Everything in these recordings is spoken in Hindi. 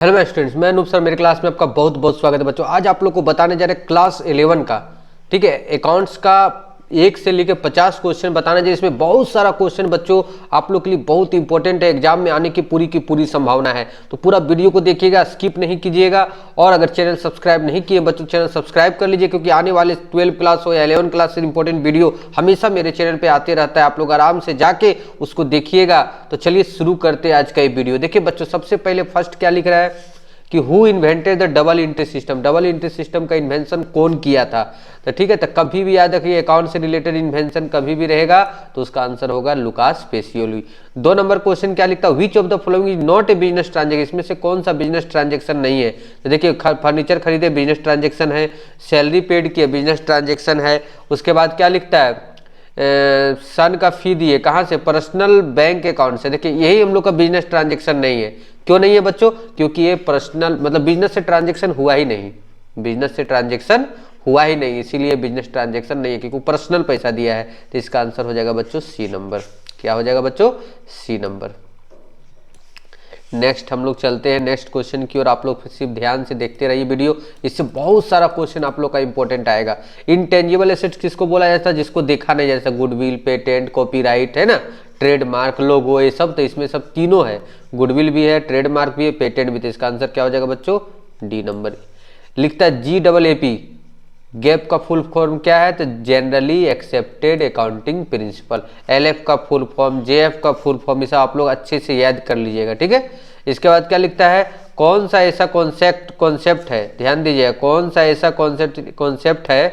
हेलो स्टूडेंट्स, मैं अनूप सर। मेरे क्लास में आपका बहुत बहुत स्वागत है बच्चों। आज आप लोग को बताने जा रहे हैं क्लास 11 का, ठीक है, अकाउंट्स का 1 से लेकर 50 क्वेश्चन बताने जा रहे हैं। इसमें बहुत सारा क्वेश्चन बच्चों आप लोग के लिए बहुत इंपॉर्टेंट है, एग्जाम में आने की पूरी संभावना है। तो पूरा वीडियो को देखिएगा, स्किप नहीं कीजिएगा। और अगर चैनल सब्सक्राइब नहीं किए बच्चों, चैनल सब्सक्राइब कर लीजिए, क्योंकि आने वाले 12 क्लास हो या 11 क्लास से इंपॉर्टेंट वीडियो हमेशा मेरे चैनल पे आते रहता है। आप लोग आराम से जाके उसको देखिएगा। तो चलिए शुरू करते हैं आज का ये वीडियो। देखिए बच्चों, सबसे पहले फर्स्ट क्या लिख रहा है कि who invented the double entry system. Double entry system का इन्वेंशन कौन किया था? तो ठीक है, तो कभी भी याद रखिए अकाउंट से रिलेटेड इन्वेंशन कभी भी रहेगा तो उसका आंसर होगा लुकास पेसियोली। 2 नंबर क्वेश्चन क्या लिखता है, which of the following is not a business transaction. इसमें से कौन सा बिजनेस ट्रांजेक्शन नहीं है? तो देखिए, फर्नीचर खरीदे बिजनेस ट्रांजेक्शन है, सैलरी पेड किए बिजनेस ट्रांजेक्शन है। उसके बाद क्या लिखता है, सन का फी दिए कहाँ से? पर्सनल बैंक अकाउंट से। देखिए यही हम लोग का बिजनेस ट्रांजेक्शन नहीं है। क्यों नहीं है बच्चों? क्योंकि ये पर्सनल मतलब बिजनेस से ट्रांजेक्शन हुआ ही नहीं, बिजनेस से ट्रांजेक्शन हुआ ही नहीं, इसीलिए बिजनेस ट्रांजेक्शन नहीं है, क्योंकि पर्सनल पैसा दिया है। तो इसका आंसर हो जाएगा बच्चों सी नंबर। क्या हो जाएगा बच्चों? सी नंबर। नेक्स्ट हम लोग चलते हैं नेक्स्ट क्वेश्चन की और आप लोग सिर्फ ध्यान से देखते रहिए वीडियो, इससे बहुत सारा क्वेश्चन आप लोग का इंपॉर्टेंट आएगा। इनटेंजिबल एसेट्स किसको बोला जाता है? जिसको देखा नहीं जाता, गुडविल, पेटेंट, कॉपीराइट, है ना, ट्रेडमार्क, लोगो, ये सब। तो इसमें सब तीनों है, गुडविल भी है, ट्रेडमार्क भी है, पेटेंट भी। तो इसका आंसर क्या हो जाएगा बच्चों? D number. लिखता है GAAP, गैप का फुल फॉर्म क्या है? तो generally accepted accounting principle. LF का फुल फॉर्म, JF का फुल फॉर्म, इसे आप लोग अच्छे से याद कर लीजिएगा, ठीक है। इसके बाद क्या लिखता है, कौन सा ऐसा कॉन्सेप्ट है, ध्यान दीजिएगा, कौन सा ऐसा कॉन्सेप्ट है,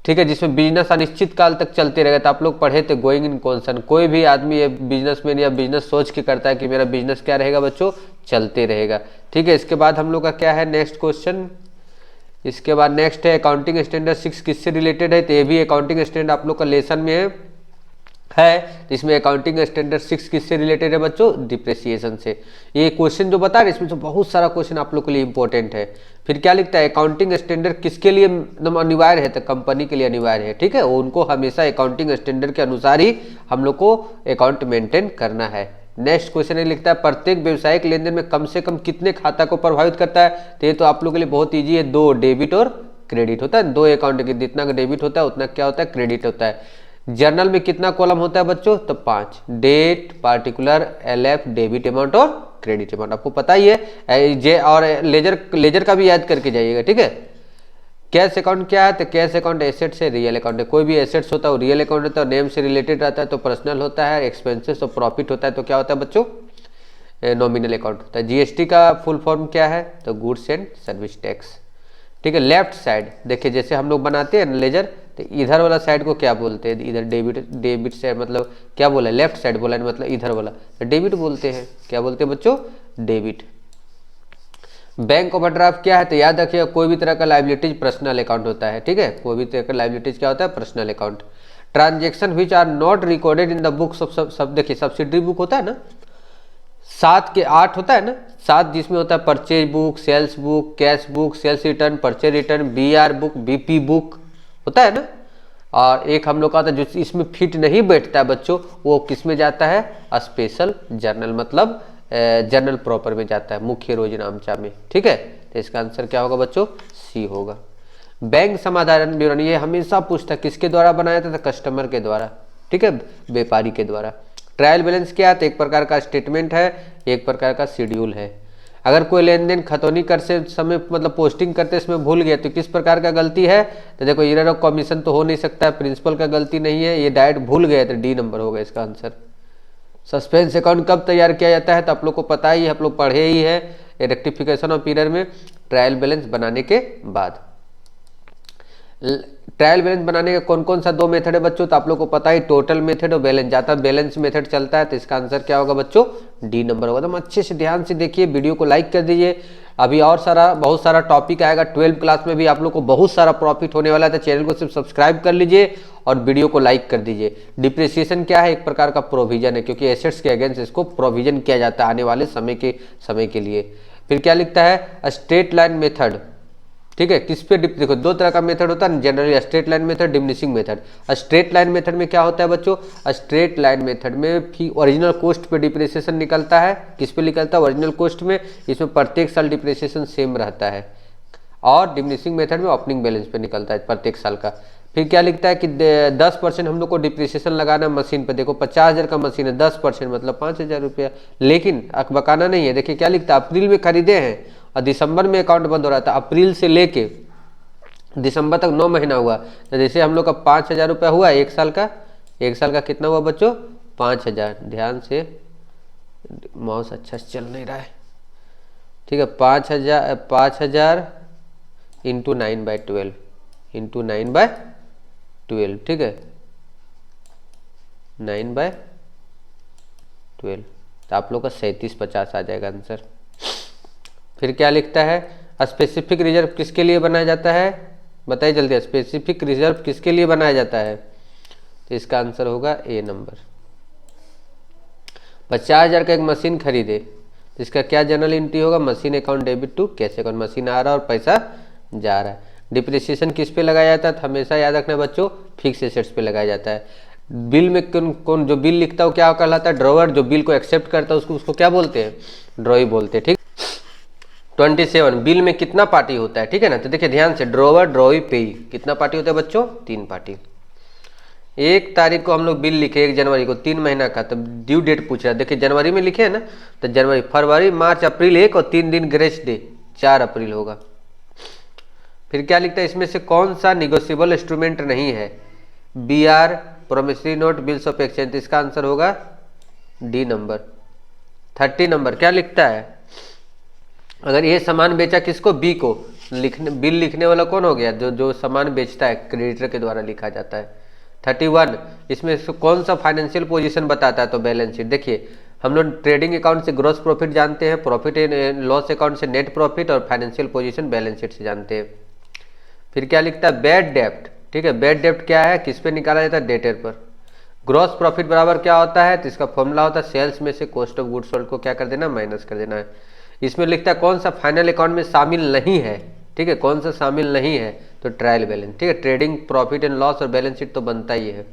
ठीक है, जिसमें बिजनेस अनिश्चित काल तक चलते रहेगा। तो आप लोग पढ़े थे गोइंग इन कॉन्सन। कोई भी आदमी ये बिजनेसमैन या बिजनेस सोच के करता है कि मेरा बिजनेस क्या रहेगा बच्चों? चलते रहेगा, ठीक है। इसके बाद हम लोग का क्या है नेक्स्ट क्वेश्चन, इसके बाद नेक्स्ट है अकाउंटिंग स्टैंडर्ड 6 किससे रिलेटेड है? तो ये भी अकाउंटिंग स्टैंडर्ड आप लोग का लेसन में है। तो इसमें अकाउंटिंग स्टैंडर्ड 6 किससे रिलेटेड है बच्चों? डिप्रेसिएशन से। ये क्वेश्चन जो बता रहे इसमें तो बहुत सारा क्वेश्चन आप लोग के लिए इंपॉर्टेंट है। फिर क्या लिखता है, अकाउंटिंग स्टैंडर्ड किसके लिए अनिवार्य है? तो कंपनी के लिए अनिवार्य है, ठीक है। उनको हमेशा अकाउंटिंग स्टैंडर्ड के अनुसार ही हम लोग को अकाउंट मेंटेन करना है। नेक्स्ट क्वेश्चन ये लिखता है, प्रत्येक व्यवसायिक लेन देन में कम से कम कितने खाता को प्रभावित करता है? तो ये तो आप लोगों के लिए बहुत ईजी है, 2 डेबिट और क्रेडिट होता है। 2 अकाउंट के जितना डेबिट होता है उतना क्या होता है? क्रेडिट होता है। जर्नल में कितना कॉलम होता है बच्चों? तो 5, date, particular, LF, debit amount और क्रेडिट अमाउंट। आपको पता ही है। जे और लेजर का भी याद करके जाइएगा, ठीक है। कैश अकाउंट क्या है? तो कैश अकाउंट एसेट से रियल अकाउंट है। कोई भी एसेट्स होता है वो रियल अकाउंट होता है, नेम से रिलेटेड रहता है तो पर्सनल होता है, एक्सपेंसेस और प्रॉफिट होता है तो क्या होता है बच्चों? नॉमिनल अकाउंट होता है। GST का फुल फॉर्म क्या है? तो गुड्स एंड सर्विस टैक्स, ठीक है। लेफ्ट साइड देखिए, जैसे हम लोग बनाते हैं लेजर, तो इधर वाला साइड को क्या बोलते हैं? इधर डेबिट साइड मतलब क्या बोला? लेफ्ट साइड बोला, मतलब इधर वाला तो डेबिट बोलते हैं। क्या बोलते हैं बच्चों? डेबिट। बैंक ओवरड्राफ्ट क्या है? तो याद रखिएगा, कोई भी तरह का लाइबिलिटीज पर्सनल अकाउंट होता है, ठीक है। कोई भी तरह का लाइबिलिटीज क्या होता है? Personal account. Transaction which are not recorded in the books of सब देखिए, सब्सिडरी बुक होता है ना, 7 के 8 होता है ना, 7 जिसमें होता है purchase book, sales book, cash book, sales return, purchase return, BR book, BP book होता है ना। और एक हम लोग का था जो इसमें फिट नहीं बैठता है बच्चों, वो किस में जाता है? स्पेशल जर्नल, मतलब जर्नल प्रॉपर में जाता है, मुख्य रोजनामचा में, ठीक है। तो इसका आंसर क्या होगा बच्चों? सी होगा। बैंक समाधान विवरण ये हमेशा पूछता है, किसके द्वारा बनाया था? कस्टमर के द्वारा, ठीक है, व्यापारी के द्वारा। ट्रायल बैलेंस क्या है? तो एक प्रकार का स्टेटमेंट है, एक प्रकार का शेड्यूल है। अगर कोई लेन देन खतौनी करते समय मतलब पोस्टिंग करते समय भूल गया तो किस प्रकार का गलती है? तो देखो, एरर ऑफ कमीशन तो हो नहीं सकता है, प्रिंसिपल का गलती नहीं है, ये डायरेक्ट भूल गए तो D नंबर होगा इसका आंसर। सस्पेंस अकाउंट कब तैयार किया जाता है? तो आप लोग को पता ही है, आप लोग पढ़े ही है रेक्टिफिकेशन ऑफ एरर में, ट्रायल बैलेंस बनाने के बाद। ट्रायल बैलेंस बनाने का कौन कौन सा 2 मेथड है बच्चों? तो आप लोग को पता ही, टोटल मेथड और बैलेंस, जाता बैलेंस मेथड चलता है। तो इसका आंसर क्या होगा बच्चों? D नंबर होगा। तो अच्छे से ध्यान से देखिए, वीडियो को लाइक कर दीजिए। अभी और बहुत सारा टॉपिक आएगा 12 क्लास में भी, आप लोग को बहुत सारा प्रॉफिट होने वाला है। तो चैनल को सिर्फ सब्सक्राइब कर लीजिए और वीडियो को लाइक कर दीजिए। डिप्रिसिएशन क्या है? एक प्रकार का प्रोविजन है, क्योंकि एसेट्स के अगेंस्ट इसको प्रोविजन किया जाता है आने वाले समय के लिए। फिर क्या लिखता है? स्ट्रेट लाइन मेथड, ठीक है। किस पे देखो दो तरह का मेथड होता है generally, straight line method, diminishing method. Straight line method में क्या होता है बच्चों, स्ट्रेट लाइन मेथड में फी ओरिजिनल कॉस्ट पे डिप्रिसिएशन निकलता है। किस पे निकलता है, ओरिजिनल कॉस्ट में। इसमें प्रत्येक साल डिप्रिसिएशन सेम रहता है। और डिमिनिशिंग मेथड में ओपनिंग बैलेंस पे निकलता है प्रत्येक साल का। फिर क्या लिखता है कि 10% हम लोग को डिप्रिसिएशन लगाना मशीन पे। देखो 50,000 का मशीन है, 10% मतलब 5,000 रुपया। लेकिन अकबकाना नहीं है, देखिए क्या लिखता है, अप्रैल में खरीदे हैं और दिसंबर में अकाउंट बंद हो रहा था। अप्रैल से लेके दिसंबर तक 9 महीना हुआ, तो जैसे हम लोग का 5,000 रुपया हुआ एक साल का। एक साल का कितना हुआ बच्चों, 5,000। ध्यान से, माउस अच्छा से चल नहीं रहा है, ठीक है। 5,000 इंटू 9/12 इंटू 9/12, ठीक है, 9/12, तो आप लोग का 3750 आ जाएगा आंसर। फिर क्या लिखता है, स्पेसिफिक रिजर्व किसके लिए बनाया जाता है, बताइए जल्दी। स्पेसिफिक रिजर्व किसके लिए बनाया जाता है, तो इसका आंसर होगा ए नंबर। 50,000 का एक मशीन खरीदे, तो इसका क्या जनरल एंट्री होगा, machine account debit to cash account. Machine आ रहा है और पैसा जा रहा है। डिप्रिसिएशन किस पे लगाया जाता है, हमेशा याद रखना बच्चों, फिक्स एसेट्स पे लगाया जाता है। बिल में कौन कौन जो बिल लिखता है वो क्या कहलाता है, ड्रॉवर। जो बिल को एक्सेप्ट करता है उसको क्या बोलते हैं, ड्रॉई बोलते हैं, ठीक। 27 बिल में कितना पार्टी होता है, ठीक है ना। तो देखिए ध्यान से, ड्रॉवर, ड्रॉई, पेई, कितना पार्टी होता है बच्चों, 3 पार्टी। 1 तारीख को हम लोग बिल लिखे, 1 जनवरी को, 3 महीना का, तो ड्यू डेट पूछ रहा है। देखिए जनवरी में लिखे है ना, तो जनवरी, फरवरी, मार्च, अप्रैल 1 और 3 दिन ग्रेस डे, 4 अप्रैल होगा। फिर क्या लिखता है, इसमें से कौन सा निगोशिएबल इंस्ट्रूमेंट नहीं है, BR, promissory note, bills of exchange. इसका आंसर होगा डी नंबर। 30 नंबर क्या लिखता है, अगर ये सामान बेचा किसको, बी को, बिल लिखने वाला कौन हो गया, जो सामान बेचता है, क्रेडिटर के द्वारा लिखा जाता है। 31 इसमें कौन सा फाइनेंशियल पोजीशन बताता है, तो बैलेंस शीट। देखिए हम लोग ट्रेडिंग अकाउंट से ग्रॉस प्रॉफिट जानते हैं, प्रॉफिट एंड लॉस अकाउंट से नेट प्रॉफिट, और फाइनेंशियल पोजीशन बैलेंस शीट से जानते हैं। फिर क्या लिखता है, बैड डेप्ट, ठीक है। बैड डेप्ट क्या है, किस पे निकाला जाता है, डेटर पर। ग्रॉस प्रॉफिट बराबर क्या होता है, तो इसका फॉर्मूला होता है सेल्स में से कॉस्ट ऑफ गुड्स सोल्ड को क्या कर देना, माइनस कर देना है। इसमें लिखता है कौन सा फाइनल अकाउंट में शामिल नहीं है, ठीक है, कौन सा शामिल नहीं है, तो ट्रायल बैलेंस, ठीक है। ट्रेडिंग प्रॉफिट एंड लॉस और बैलेंस शीट तो बनता ही है।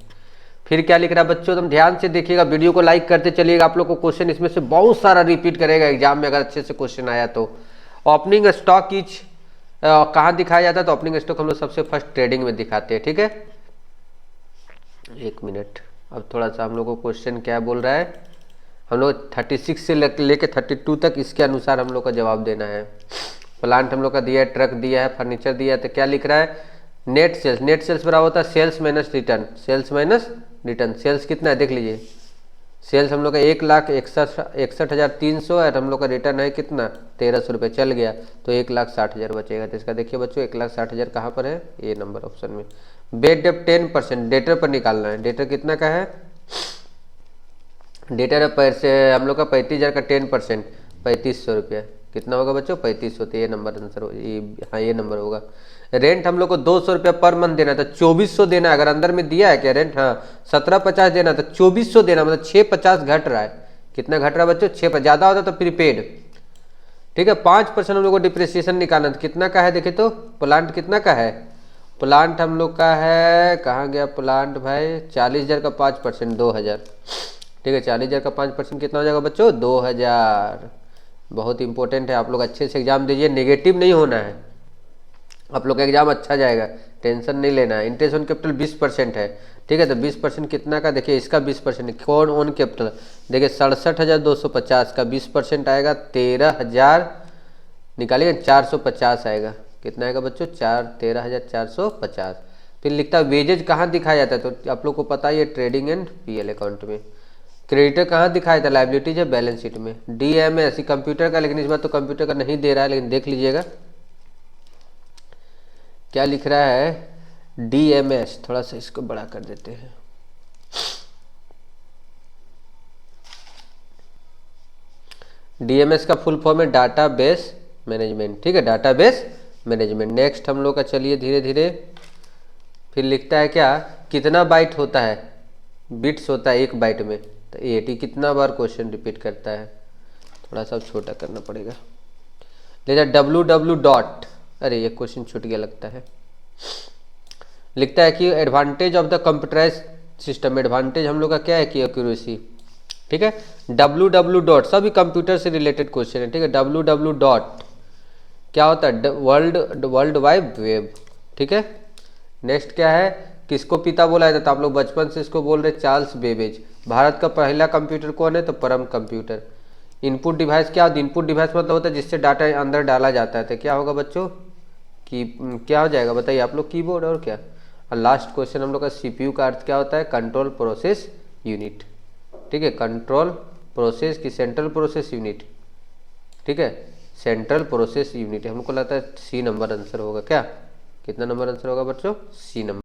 फिर क्या लिख रहा है बच्चों, तुम ध्यान से देखिएगा, वीडियो को लाइक करते चलिएगा। आप लोग को क्वेश्चन इसमें से बहुत सारा रिपीट करेगा एग्जाम में, अगर अच्छे से क्वेश्चन आया तो। ओपनिंग स्टॉक ईच कहाँ दिखाया जाता है, तो ओपनिंग स्टॉक हम लोग सबसे फर्स्ट ट्रेडिंग में दिखाते हैं, ठीक है। 1 मिनट, अब थोड़ा सा हम लोग को क्वेश्चन क्या बोल रहा है, हम लोग 36 से लेके 32 तक इसके अनुसार हम लोग का जवाब देना है। प्लांट हम लोग का दिया है, ट्रक दिया है, फर्नीचर दिया है, तो क्या लिख रहा है, नेट सेल्स। नेट सेल्स बराबर होता है sales minus return, sales minus return. Sales कितना है देख लीजिए, सेल्स हम लोग का 1,61,300 है, हम लोग का रिटर्न है कितना, 1,300 रुपये, चल गया, तो 1,60,000 बचेगा। तो इसका देखिए बच्चों 1,60,000 कहाँ पर है, ए नंबर ऑप्शन में। बेड डेप्ट 10%, डेटर पर निकालना है। डेटर कितना का है, डेटर है हम लोग का 35,000 का 10%, 3,500 रुपया। कितना होगा बच्चों, 3,500, तो ये नंबर आंसर, हाँ ये नंबर होगा। रेंट हम लोग को 200 रुपया पर मंथ देना था, 2,400 देना है। अगर अंदर में दिया है क्या रेंट, हाँ 1750 देना था, 2,400 देना, मतलब 650 घट रहा है। कितना घट रहा है बच्चों, 6, ज़्यादा होता तो प्रीपेड, ठीक है। 5% हम लोग को डिप्रिसिएशन निकालना था, कितना का है देखे तो, प्लांट कितना का है, प्लांट हम लोग का है, कहाँ गया प्लांट भाई, 40,000 का 5%, 2,000, ठीक है। 40,000 का 5% कितना हो जाएगा बच्चों, 2,000। बहुत इंपॉर्टेंट है, आप लोग अच्छे से एग्जाम दीजिए, नेगेटिव नहीं होना है, आप लोग का एग्जाम अच्छा जाएगा, टेंशन नहीं लेना है। इंटरेस्ट ऑन कैपिटल 20% है, ठीक है। तो 20% कितना का, देखिए इसका 20% कौन ऑन कैपिटल, देखिए 67,250 का 20% आएगा, 13,000 निकालिए, 450 आएगा। कितना आएगा बच्चों, 13,450। फिर लिखता है वेजेज कहाँ दिखाया जाता है, तो आप लोग को पता ही है, ट्रेडिंग एंड पीएल अकाउंट में। क्रेडिटर कहाँ दिखाया जाता है, लाइबिलिटीज है बैलेंस शीट में। DMS कंप्यूटर का, लेकिन इस बार तो कंप्यूटर का नहीं दे रहा है, लेकिन देख लीजिएगा क्या लिख रहा है, DMS। थोड़ा सा इसको बड़ा कर देते हैं, DMS का फुल फॉर्म है डाटा बेस मैनेजमेंट, ठीक है, डाटा बेस मैनेजमेंट। नेक्स्ट हम लोग का चलिए धीरे धीरे, फिर लिखता है क्या, कितना बाइट होता है, बिट्स होता है 1 बाइट में, तो 80 कितना बार क्वेश्चन रिपीट करता है, थोड़ा सा छोटा करना पड़ेगा। लेकिन WW डॉट, अरे ये क्वेश्चन छूट गया लगता है। लिखता है कि advantage of the computerise system, advantage हम लोग का क्या है कि एक्यूरेसी, ठीक है। www. सभी कंप्यूटर से रिलेटेड क्वेश्चन है, ठीक है। www. क्या होता है, वर्ल्ड वाइड वेब, ठीक है। नेक्स्ट क्या है, किसको पिता बोला जाता है, आप लोग बचपन से इसको बोल रहे चार्ल्स बेबेज। भारत का पहला कंप्यूटर कौन है, तो परम कंप्यूटर। इनपुट डिवाइस क्या होता है, इनपुट डिवाइस मतलब होता है जिससे डाटा अंदर डाला जाता है, तो क्या होगा बच्चों, की क्या हो जाएगा बताइए आप लोग, कीबोर्ड। और क्या, और लास्ट क्वेश्चन हम लोग का सीपीयू का अर्थ क्या होता है, कंट्रोल प्रोसेस यूनिट, ठीक है। कंट्रोल प्रोसेस की सेंट्रल प्रोसेस यूनिट, ठीक है, सेंट्रल प्रोसेस यूनिट। हमको लगता है सी नंबर आंसर होगा क्या, कितना नंबर आंसर होगा बच्चों, सी नंबर।